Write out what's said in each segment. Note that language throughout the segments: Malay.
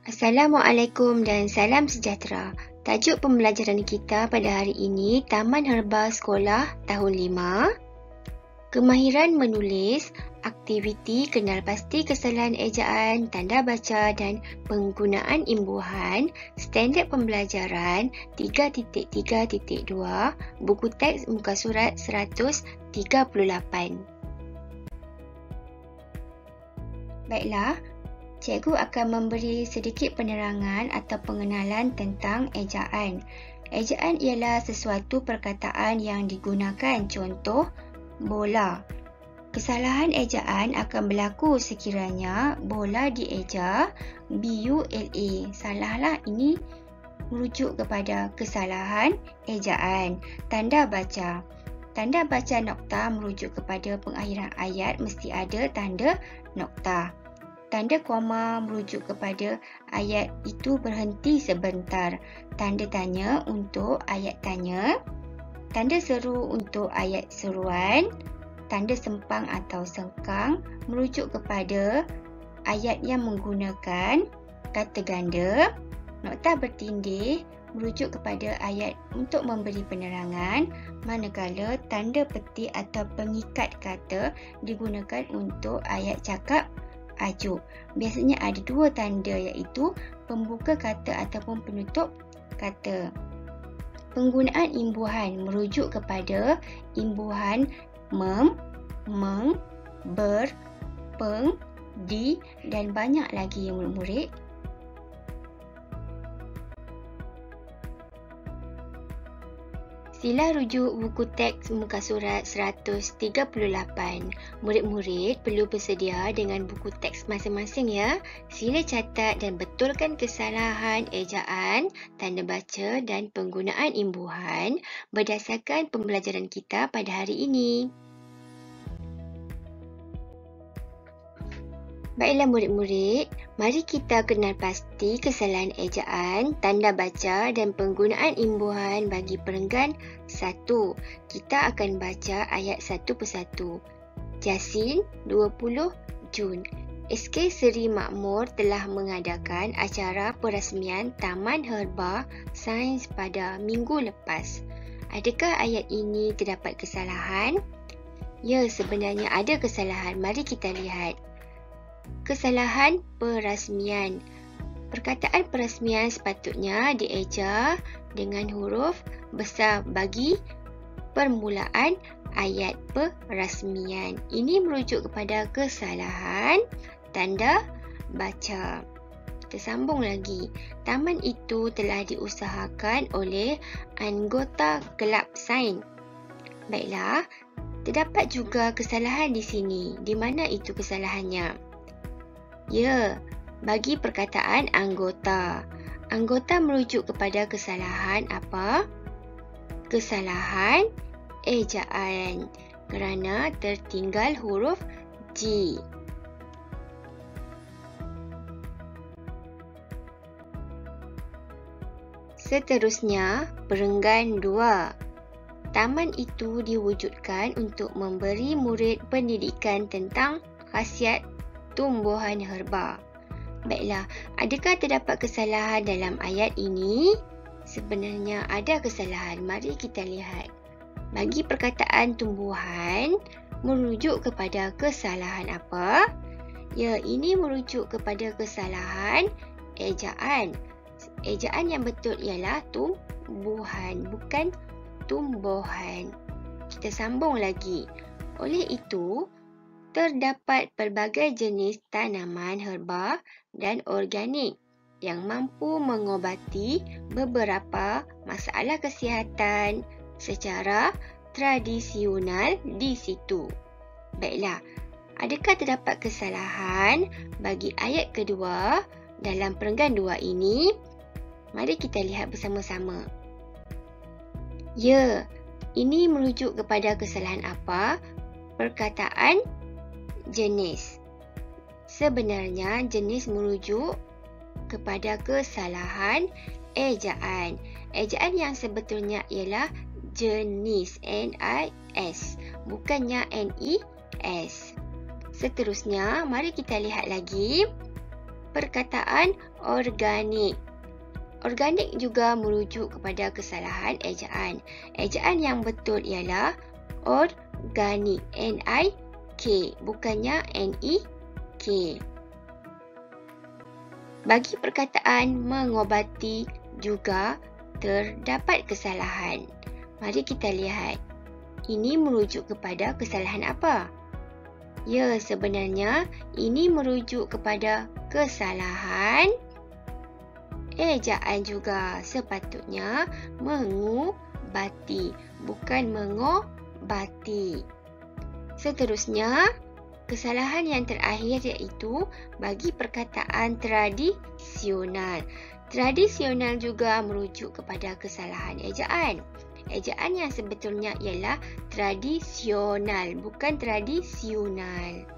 Assalamualaikum dan salam sejahtera. Tajuk pembelajaran kita pada hari ini Taman Herba Sekolah tahun 5. Kemahiran menulis, aktiviti kenal pasti kesalahan ejaan, tanda baca dan penggunaan imbuhan, standard pembelajaran 3.3.2, buku teks muka surat 138. Baiklah, cikgu akan memberi sedikit penerangan atau pengenalan tentang ejaan. Ejaan ialah sesuatu perkataan yang digunakan, contoh, bola. Kesalahan ejaan akan berlaku sekiranya bola dieja BULA. Salahlah, ini merujuk kepada kesalahan ejaan. Tanda baca. Tanda baca nokta merujuk kepada pengakhiran ayat mesti ada tanda nokta. Tanda koma merujuk kepada ayat itu berhenti sebentar. Tanda tanya untuk ayat tanya. Tanda seru untuk ayat seruan. Tanda sempang atau sengkang merujuk kepada ayat yang menggunakan kata ganda. Nokta bertindih merujuk kepada ayat untuk memberi penerangan, manakala tanda petik atau pengikat kata digunakan untuk ayat cakap ajuk. Biasanya ada dua tanda, iaitu pembuka kata ataupun penutup kata. Penggunaan imbuhan merujuk kepada imbuhan mem, meng, ber, peng, di dan banyak lagi murid-murid. Sila rujuk buku teks muka surat 138. Murid-murid perlu bersedia dengan buku teks masing-masing ya. Sila catat dan betulkan kesalahan ejaan, tanda baca dan penggunaan imbuhan berdasarkan pembelajaran kita pada hari ini. Baiklah murid-murid, mari kita kenal pasti kesalahan ejaan, tanda baca dan penggunaan imbuhan bagi perenggan 1. Kita akan baca ayat satu persatu. Jasin 20 Jun. SK Seri Makmur telah mengadakan acara perasmian Taman Herba Sains pada minggu lepas. Adakah ayat ini terdapat kesalahan? Ya, sebenarnya ada kesalahan. Mari kita lihat. Kesalahan perasmian. Perkataan perasmian sepatutnya dieja dengan huruf besar bagi permulaan ayat perasmian. Ini merujuk kepada kesalahan tanda baca. Kita sambung lagi. Taman itu telah diusahakan oleh anggota kelab sains. Baiklah, terdapat juga kesalahan di sini. Di mana itu kesalahannya? Ya, bagi perkataan anggota. Anggota merujuk kepada kesalahan apa? Kesalahan ejaan kerana tertinggal huruf G. Seterusnya, perenggan 2. Taman itu diwujudkan untuk memberi murid pendidikan tentang khasiat tumbuhan herba. Baiklah, adakah terdapat kesalahan dalam ayat ini? Sebenarnya ada kesalahan. Mari kita lihat. Bagi perkataan tumbuhan, merujuk kepada kesalahan apa? Ya, ini merujuk kepada kesalahan ejaan. Ejaan yang betul ialah tumbuhan, bukan tumbuhan. Kita sambung lagi. Oleh itu, terdapat pelbagai jenis tanaman herba dan organik yang mampu mengobati beberapa masalah kesihatan secara tradisional di situ. Baiklah, adakah terdapat kesalahan bagi ayat kedua dalam perenggan 2 ini? Mari kita lihat bersama-sama. Ya, ini merujuk kepada kesalahan apa? Perkataan jenis. Sebenarnya jenis merujuk kepada kesalahan ejaan. Ejaan yang sebetulnya ialah jenis, N-I-S, bukannya N-I-S. Seterusnya, mari kita lihat lagi. perkataan organik. Organik juga merujuk kepada kesalahan ejaan. Ejaan yang betul ialah organik, N-I-K, bukannya N-I-K. Bagi perkataan mengobati juga terdapat kesalahan. Mari kita lihat. Ini merujuk kepada kesalahan apa? Ya, sebenarnya ini merujuk kepada kesalahan ejaan juga. Sepatutnya mengubati, bukan mengobati. Seterusnya, kesalahan yang terakhir iaitu bagi perkataan tradisional. Tradisional juga merujuk kepada kesalahan ejaan. Ejaan yang sebetulnya ialah tradisional, bukan tradisional.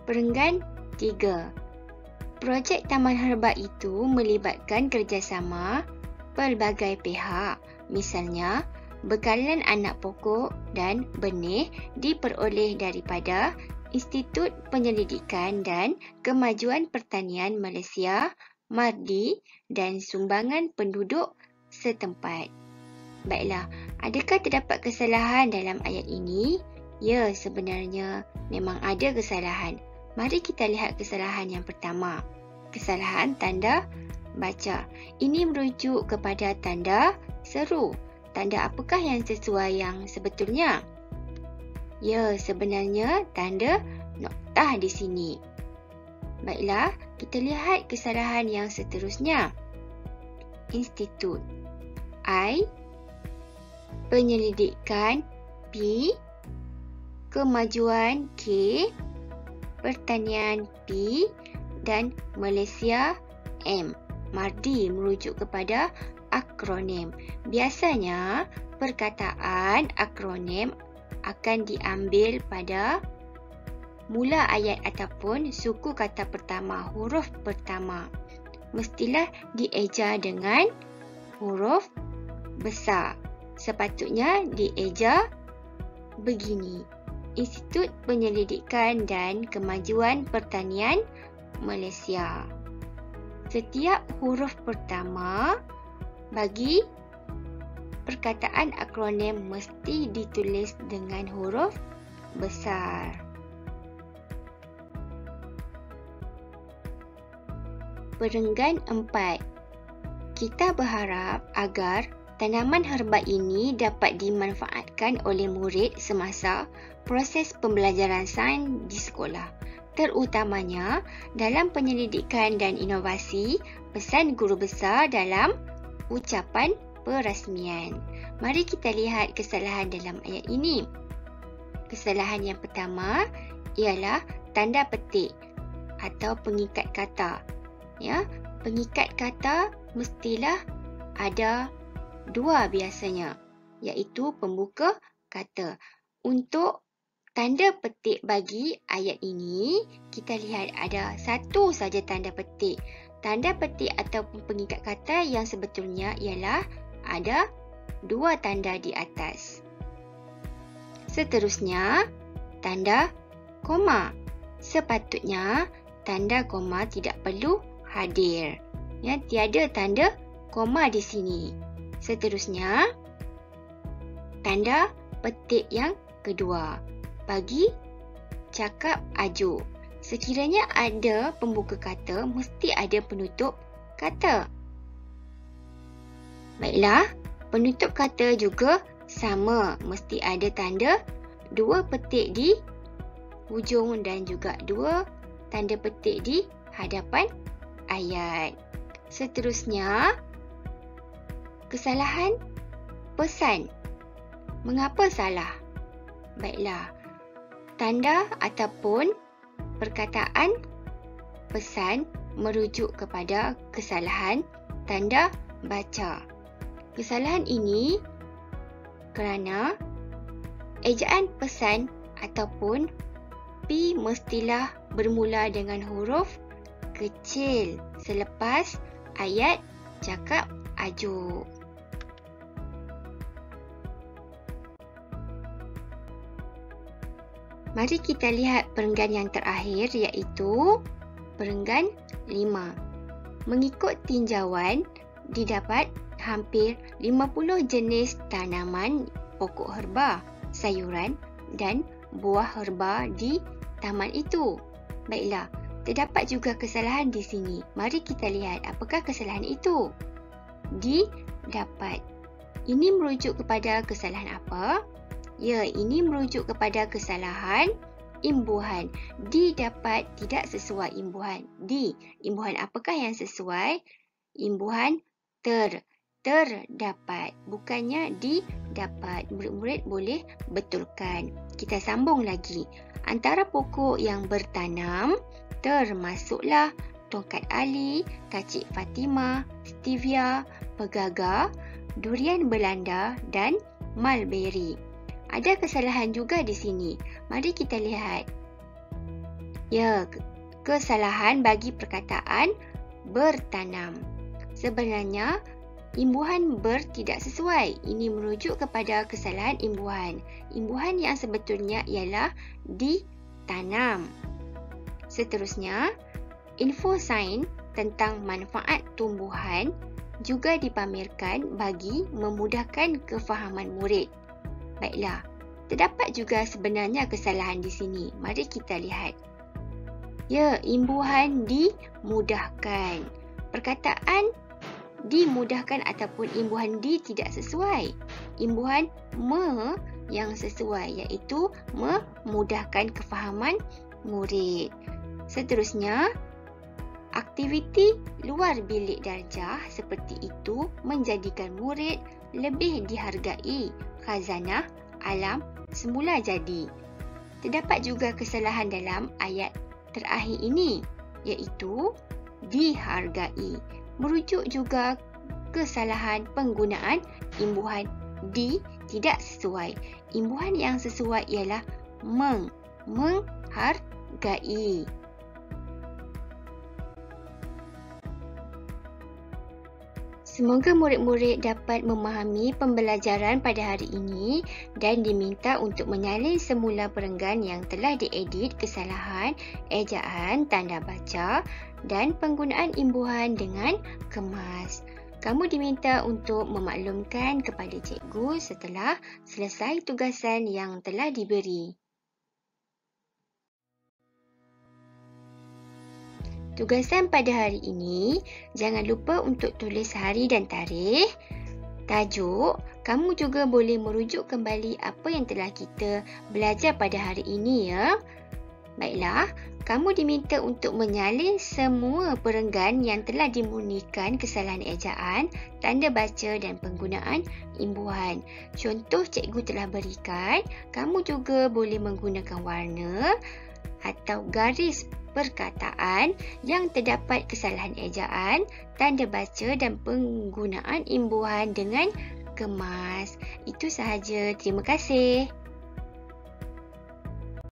Perenggan 3. Projek Taman Herba itu melibatkan kerjasama pelbagai pihak. Misalnya, bekalan anak pokok dan benih diperoleh daripada Institut Penyelidikan dan Kemajuan Pertanian Malaysia, MARDI, dan sumbangan penduduk setempat. Baiklah, adakah terdapat kesalahan dalam ayat ini? Ya, sebenarnya memang ada kesalahan. Mari kita lihat kesalahan yang pertama. Kesalahan tanda baca. Ini merujuk kepada tanda seru. Tanda apakah yang sesuai yang sebetulnya? Ya, sebenarnya tanda noktah di sini. Baiklah, kita lihat kesalahan yang seterusnya. Institut. I. Penyelidikan. P. Kemajuan. K. Pertanian. P. Dan Malaysia. M. MARDI merujuk kepada akronim. Biasanya, perkataan akronim akan diambil pada mula ayat ataupun suku kata pertama, huruf pertama. Mestilah dieja dengan huruf besar. Sepatutnya dieja begini. Institut Penyelidikan dan Kemajuan Pertanian Malaysia. Setiap huruf pertama bagi perkataan akronim mesti ditulis dengan huruf besar. Perenggan 4. Kita berharap agar tanaman herba ini dapat dimanfaatkan oleh murid semasa proses pembelajaran sains di sekolah, terutamanya dalam penyelidikan dan inovasi, pesan guru besar dalam ucapan perasmian. Mari kita lihat kesalahan dalam ayat ini. Kesalahan yang pertama ialah tanda petik atau pengikat kata. Ya, pengikat kata mestilah ada dua biasanya, iaitu pembuka kata. Untuk tanda petik bagi ayat ini, kita lihat ada satu saja tanda petik. Tanda petik ataupun pengikat kata yang sebetulnya ialah ada dua tanda di atas. Seterusnya, tanda koma. Sepatutnya, tanda koma tidak perlu hadir. Ya, tiada tanda koma di sini. Seterusnya, tanda petik yang kedua. Bagi cakap ajuk. Sekiranya ada pembuka kata, mesti ada penutup kata. Baiklah, penutup kata juga sama. Mesti ada tanda dua petik di hujung dan juga dua tanda petik di hadapan ayat. Seterusnya, kesalahan pesan. Mengapa salah? Baiklah, tanda ataupun perkataan pesan merujuk kepada kesalahan tanda baca. Kesalahan ini kerana ejaan pesan ataupun P mestilah bermula dengan huruf kecil selepas ayat cakap ajuk. Mari kita lihat perenggan yang terakhir iaitu perenggan 5. Mengikut tinjauan, didapat hampir 50 jenis tanaman pokok herba, sayuran dan buah herba di taman itu. Baiklah, terdapat juga kesalahan di sini. Mari kita lihat apakah kesalahan itu. Didapat. Ini merujuk kepada kesalahan apa? Ya, ini merujuk kepada kesalahan imbuhan. Didapat tidak sesuai imbuhan. Imbuhan apakah yang sesuai? Imbuhan terdapat. Bukannya didapat. Murid-murid boleh betulkan. Kita sambung lagi. Antara pokok yang bertanam termasuklah tongkat ali, kacik Fatimah, stevia, pegagar, durian Belanda dan mulberry. Ada kesalahan juga di sini. Mari kita lihat. Ya, kesalahan bagi perkataan bertanam. Sebenarnya, imbuhan tidak sesuai. Ini merujuk kepada kesalahan imbuhan. Imbuhan yang sebetulnya ialah ditanam. Seterusnya, info sains tentang manfaat tumbuhan juga dipamerkan bagi memudahkan kefahaman murid. Baiklah, terdapat juga sebenarnya kesalahan di sini. Mari kita lihat. Ya, imbuhan dimudahkan. Perkataan dimudahkan ataupun imbuhan tidak sesuai. Imbuhan yang sesuai iaitu memudahkan kefahaman murid. Seterusnya, aktiviti luar bilik darjah seperti itu menjadikan murid lebih dihargai. Khazanah alam semula jadi. Terdapat juga kesalahan dalam ayat terakhir ini iaitu dihargai. Merujuk juga kesalahan penggunaan imbuhan tidak sesuai. Imbuhan yang sesuai ialah menghargai. Semoga murid-murid dapat memahami pembelajaran pada hari ini dan diminta untuk menyalin semula perenggan yang telah diedit kesalahan, ejaan, tanda baca dan penggunaan imbuhan dengan kemas. Kamu diminta untuk memaklumkan kepada cikgu setelah selesai tugasan yang telah diberi. Tugasan pada hari ini, jangan lupa untuk tulis hari dan tarikh. Tajuk, kamu juga boleh merujuk kembali apa yang telah kita belajar pada hari ini ya. Baiklah, kamu diminta untuk menyalin semua perenggan yang telah dimurnikan kesalahan ejaan, tanda baca dan penggunaan imbuhan. Contoh cikgu telah berikan, kamu juga boleh menggunakan warna atau garis perkataan yang terdapat kesalahan ejaan, tanda baca dan penggunaan imbuhan dengan kemas. Itu sahaja. Terima kasih.